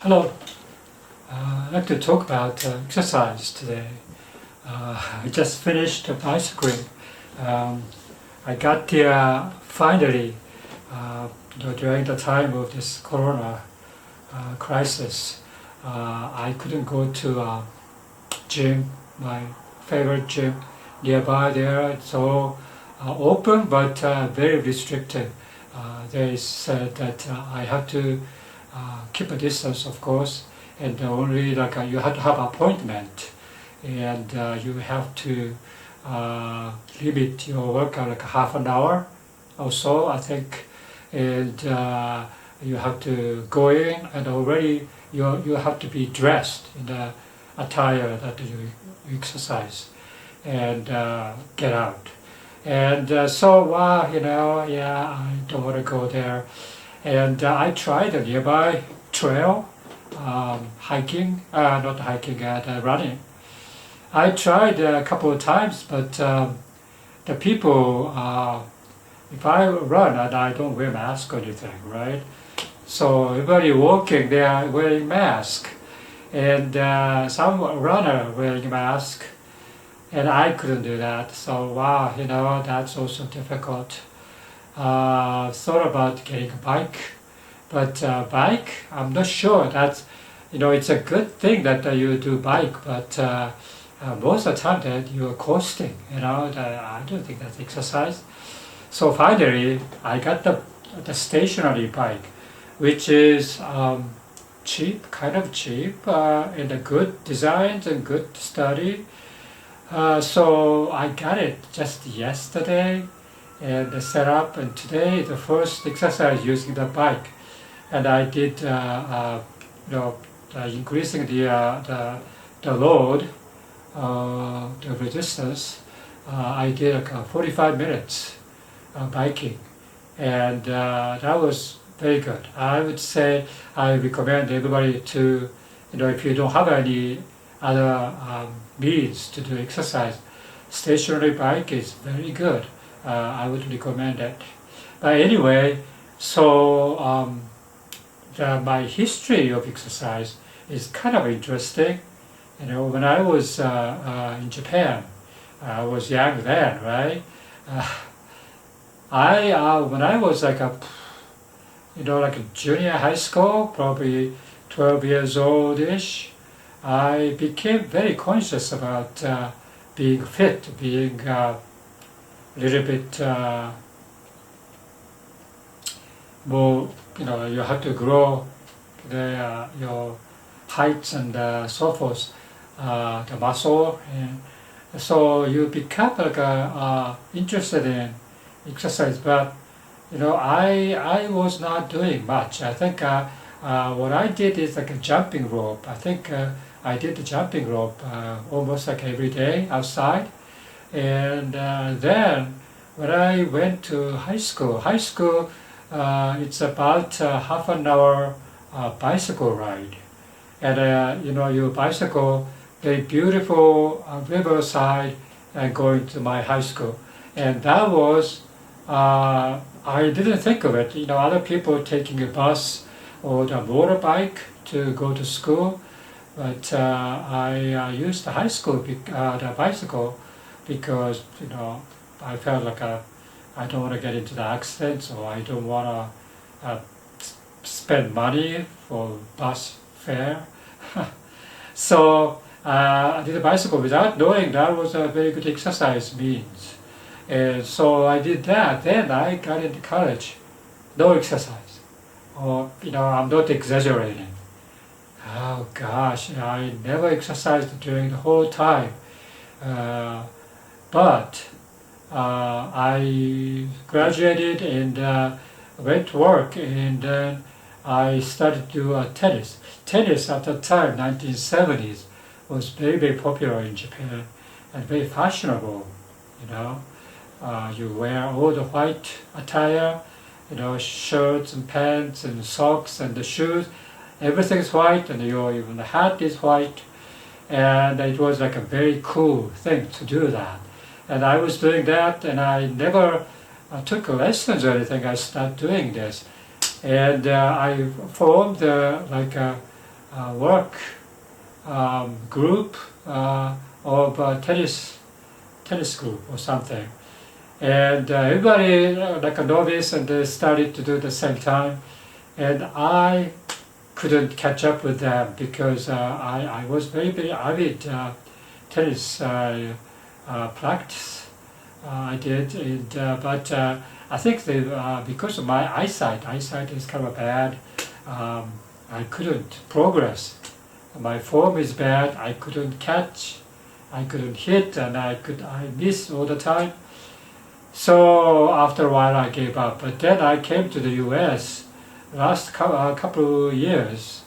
Hello, I'd like to talk about exercise today. I just finished bicycling. Um, I got there finally during the time of this corona crisis. I couldn't go to gym, my favorite gym nearby there. It's all open but very restricted. They said that I have to keep a distance, of course, and only you have to have appointment, and you have to limit your workout like half an hour or so, I think, and you have to go in and already you have to be dressed in the attire that you exercise and get out. And yeah, I don't want to go there. And I tried a nearby trail, hiking, not hiking, running. I tried a couple of times, but the people, if I run and I don't wear mask or anything, right? So everybody walking, they are wearing mask, and some runner wearing mask, and I couldn't do that. So wow, that's also difficult. Thought about getting a bike, but bike, I'm not sure. It's a good thing that you do bike, but most of the time that you're coasting, I don't think that's exercise. So finally, I got the stationary bike, which is cheap, kind of cheap, and a good designs and good study. So I got it just yesterday and set up, and today the first exercise using the bike, and I did increasing the load, the resistance. I did like 45 minutes biking, and that was very good. I would say I recommend everybody to, if you don't have any other means to do exercise, stationary bike is very good. I would recommend it. But anyway, so my history of exercise is kind of interesting. When I was in Japan, I was young then, right? When I was like a junior high school, probably 12 years old-ish, I became very conscious about being fit, being a little bit more, you have to grow your heights and so forth, the muscle, and so you become interested in exercise. But I was not doing much. I think what I did is like a jumping rope. I think I did the jumping rope almost like every day outside. And then when I went to high school, it's about half an hour bicycle ride. And you bicycle very beautiful riverside and going to my high school. And that was, I didn't think of it. Other people taking a bus or the motorbike to go to school. But I used the the bicycle because I felt like I don't want to get into the accidents, or I don't want to spend money for bus fare. So I did a bicycle without knowing that was a very good exercise means, and so I did that. Then I got into college, no exercise, or I'm not exaggerating. Oh gosh, I never exercised during the whole time. But I graduated and went to work, and then I started to do tennis. Tennis at the time, 1970s, was very, very popular in Japan and very fashionable. You know, you wear all the white attire, shirts and pants and socks and the shoes. Everything's white, and even the hat is white, and it was like a very cool thing to do that. And I was doing that, and I never took lessons or anything. I started doing this, and I formed work group of tennis group or something, and everybody like a novice, and they started to do the same time, and I couldn't catch up with them because I was very avid tennis practice. I did, but I think because of my eyesight is kind of bad. I couldn't progress. My form is bad. I couldn't catch. I couldn't hit, and I miss all the time. So after a while, I gave up. But then I came to the U.S. last couple of years.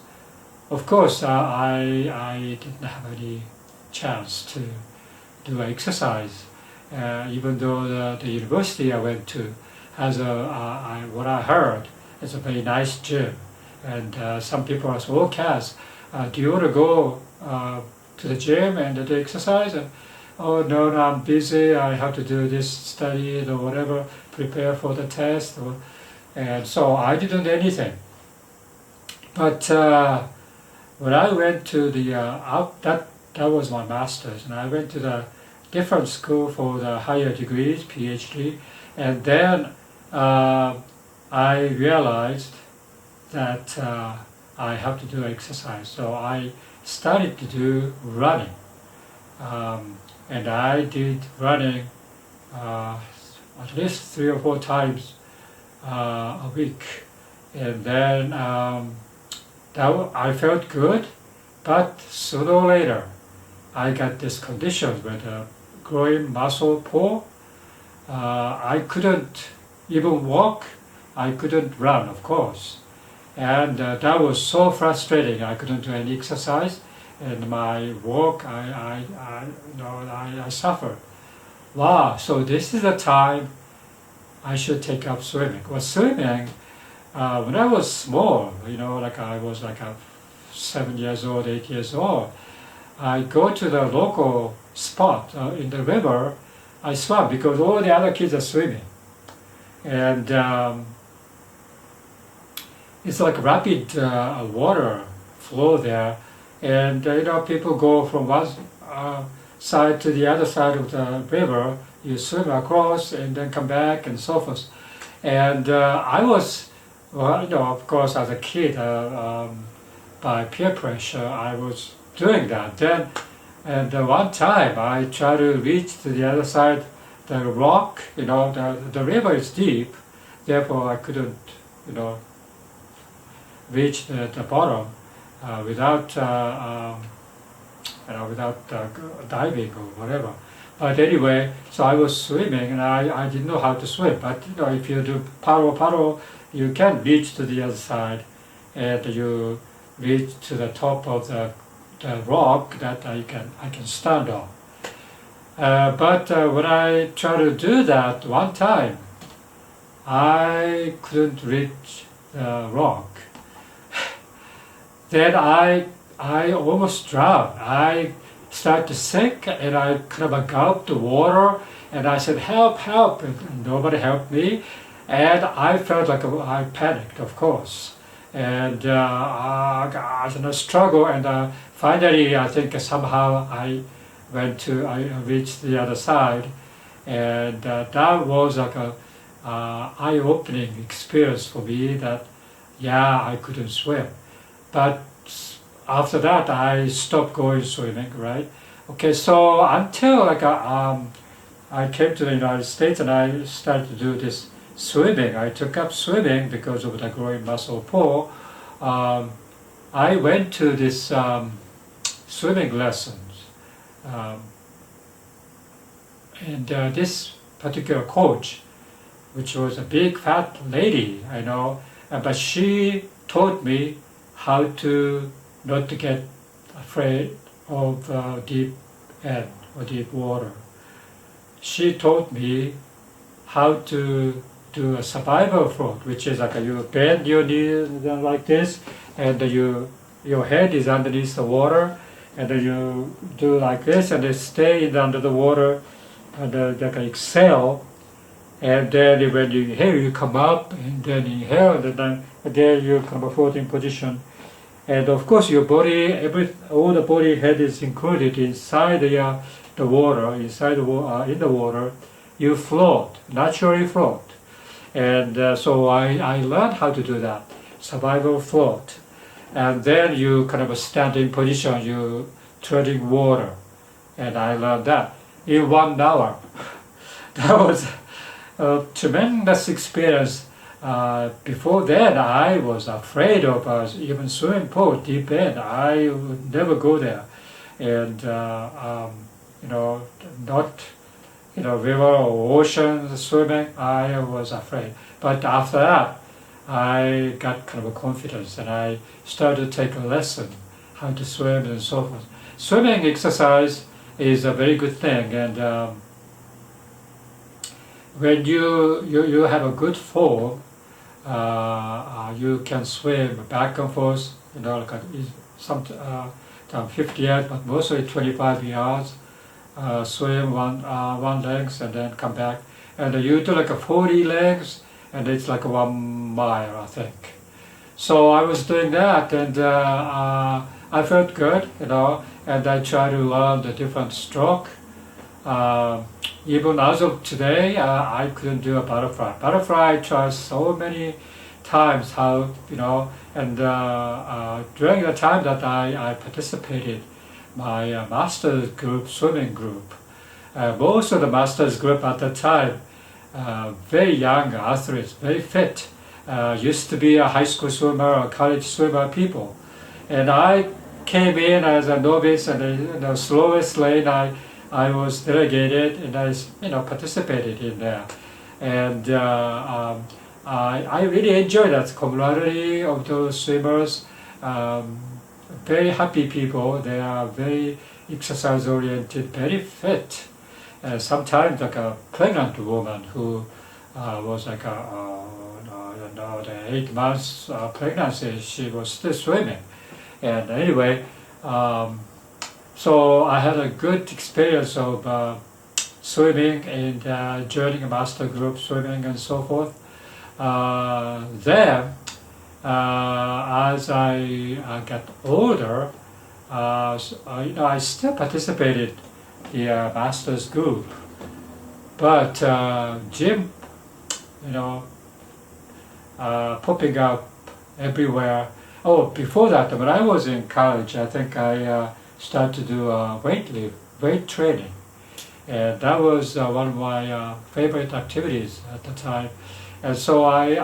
Of course, I didn't have any chance to do exercise, even though the university I went to has what I heard is a very nice gym, and some people ask, "Oh, Kaz, do you want to go to the gym and do exercise?" And, "Oh no, I'm busy. I have to do this study or whatever, prepare for the test," and so I didn't do anything. But when I went to the that was my master's, and I went to the different school for the higher degrees, PhD, and then I realized that I have to do exercise. So I started to do running, and I did running at least 3 or 4 times a week, and then I felt good, but sooner or later I got this condition with a groin muscle pull. I couldn't even walk. I couldn't run, of course, and that was so frustrating. I couldn't do any exercise, and my walk, I suffered. Wow! So this is the time I should take up swimming. Well, swimming, when I was small, like I was like 7 years old, 8 years old, I go to the local spot in the river. I swam because all the other kids are swimming, and it's like rapid water flow there, and people go from one side to the other side of the river. You swim across and then come back and so forth. And I was, of course, as a kid, by peer pressure, I was doing that. Then, and one time I tried to reach to the other side, the rock. The river is deep, therefore I couldn't, reach the bottom without diving or whatever. But anyway, so I was swimming, and I didn't know how to swim. But if you do paddle, you can reach to the other side, and you reach to the top of the rock that I can stand on. But when I tried to do that one time, I couldn't reach the rock. Then I almost drowned. I started to sink, and I kind of gulped the water, and I said, "Help, help," and nobody helped me. And I felt like I panicked, of course. And I was in a struggle, and finally I think somehow I reached the other side, and that was like a eye-opening experience for me that, I couldn't swim. But after that, I stopped going swimming, right? Okay, so until I came to the United States and I started to do this swimming. I took up swimming because of the growing muscle pull. I went to this swimming lessons, and this particular coach, which was a big fat lady, but she taught me how to not to get afraid of deep end or deep water. She taught me how to do a survival float, which is like you bend your knees like this, and your head is underneath the water, and then you do like this, and then stay under the water, and like exhale, and then when you inhale, you come up, and then inhale, and then you come a floating position. And of course, your body, all the body head is included inside the water, in the water. You float, naturally float. And so I learned how to do that, survival float. And then you kind of a standing position, you treading water. And I learned that in 1 hour. That was a tremendous experience. Before that, I was afraid of even swimming pool, deep end. I would never go there. And, not, river or ocean swimming, I was afraid. But after that, I got kind of a confidence and I started to take a lesson how to swim and so forth. Swimming exercise is a very good thing, and when you have a good form, you can swim back and forth, some 50 yards, but mostly 25 yards. Swim one legs and then come back, and you do like a 40 legs, and it's like 1 mile, I think. So I was doing that, and I felt good, and I tried to learn the different stroke. Even as of today, I couldn't do a butterfly. Butterfly I tried so many times how, and during the time that I participated, my master's group, swimming group, most of the master's group at the time, very young athletes, very fit, used to be a high school swimmer or college swimmer people. And I came in as a novice, and in the slowest lane I was delegated, and I participated in there. And I really enjoyed that camaraderie of those swimmers. Very happy people. They are very exercise oriented, very fit. Sometimes like a pregnant woman who was like the 8 months pregnancy, she was still swimming. And anyway, so I had a good experience of swimming and joining a master group swimming and so forth. Then, as I got older, I still participated in the master's group, but gym, popping up everywhere. Oh, before that, when I was in college, I think I started to do weight training, and that was one of my favorite activities at the time. And so I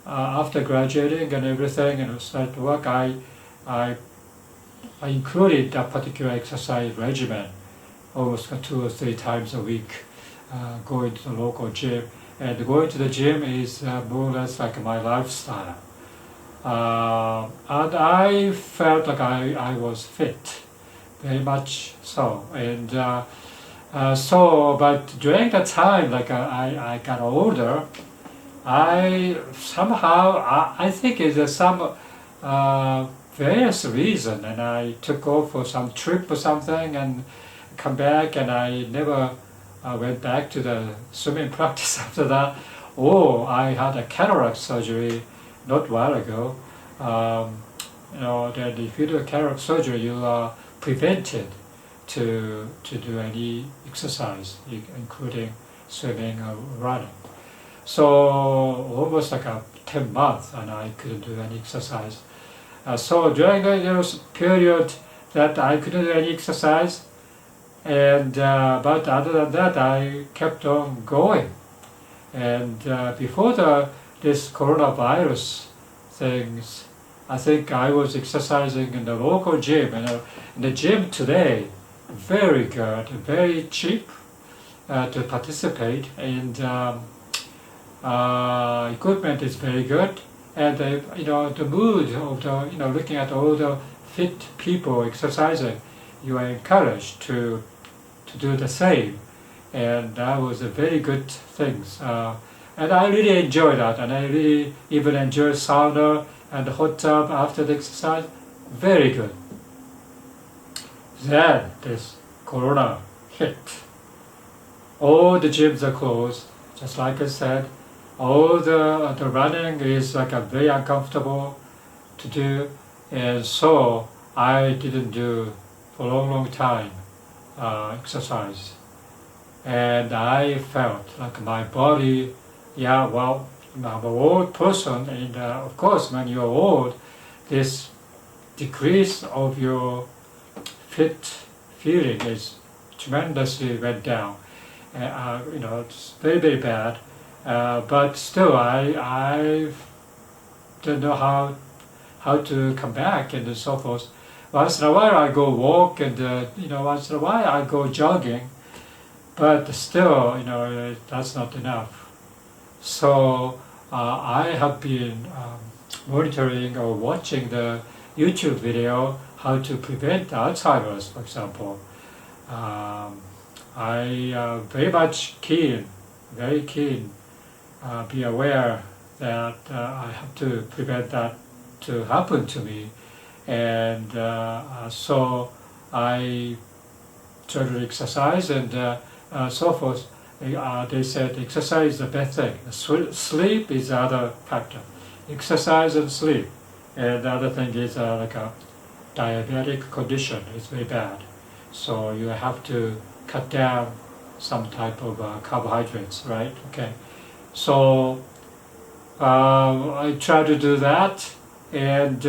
after graduating and everything and started to work, I included that particular exercise regimen, almost 2 or 3 times a week, going to the local gym. And going to the gym is more or less like my lifestyle. And I felt like I was fit, very much so. And but during that time, like I got older, I think it's some various reason, and I took off for some trip or something and come back, and I never went back to the swimming practice after that. Oh, I had a cataract surgery not a while ago. That if you do a cataract surgery, you are prevented to do any exercise, including swimming or running. So almost like 10 months, and I couldn't do any exercise. So during the period that I couldn't do any exercise, and but other than that, I kept on going. And before this coronavirus things, I think I was exercising in the local gym, and the gym today, very good, very cheap to participate, and equipment is very good, and the mood of looking at all the fit people exercising, you are encouraged to do the same, and that was a very good thing. And I really enjoy that, and I really even enjoy sauna and the hot tub after the exercise. Very good. Then this corona hit. All the gyms are closed, just like I said. All the running is like very uncomfortable to do. and so I didn't do for a long time exercise, and I felt like my body, yeah, well, I'm an old person, and of course when you're old, this decrease of your fit feeling is tremendously went down. It's very, very bad. But still, I don't know how to come back and so forth. Once in a while I go walk, and once in a while I go jogging, but still, that's not enough. So I have been monitoring or watching the YouTube video how to prevent Alzheimer's, for example. I very keen, be aware that I have to prevent that to happen to me, and so I try to exercise and so forth. They said exercise is the best thing. Sleep is the other factor. Exercise and sleep, and the other thing is like a diabetic condition. It's very bad, so you have to cut down some type of carbohydrates, right? Okay, so I try to do that, and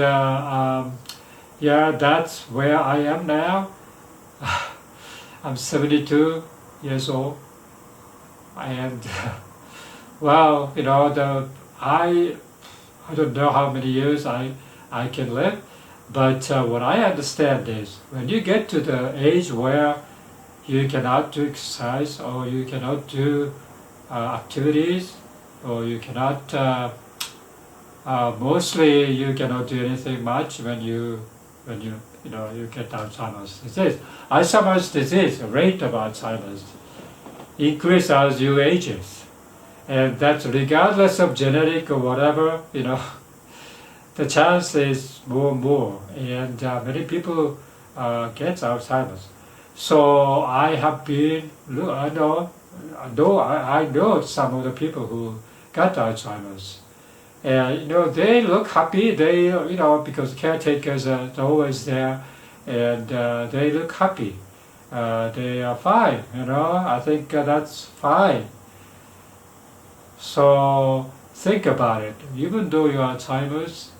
yeah, that's where I am now. I'm 72 years old, and well, I don't know how many years I can live, but what I understand is when you get to the age where you cannot do exercise, or you cannot do activities, or you cannot mostly you cannot do anything much when you get Alzheimer's disease. Alzheimer's disease, the rate of Alzheimer's increase as you ages, and that's regardless of genetic or whatever. The chance is more and more, and many people get Alzheimer's. So I have been, I know some of the people who got Alzheimer's. And they look happy. They because caretakers are always there, and they look happy. They are fine. I think that's fine. So think about it. Even though you are Alzheimer's,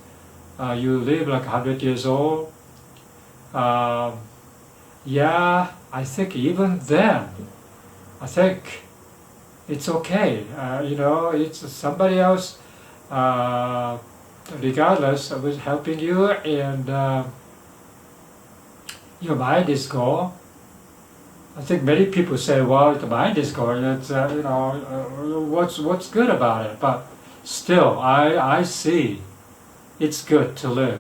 you live like 100 years old. Yeah, I think even then, I think it's okay. It's somebody else, regardless, was helping you, and your mind is gone. I think many people say, "Well, the mind is gone. It's what's good about it?" But still, I see it's good to live.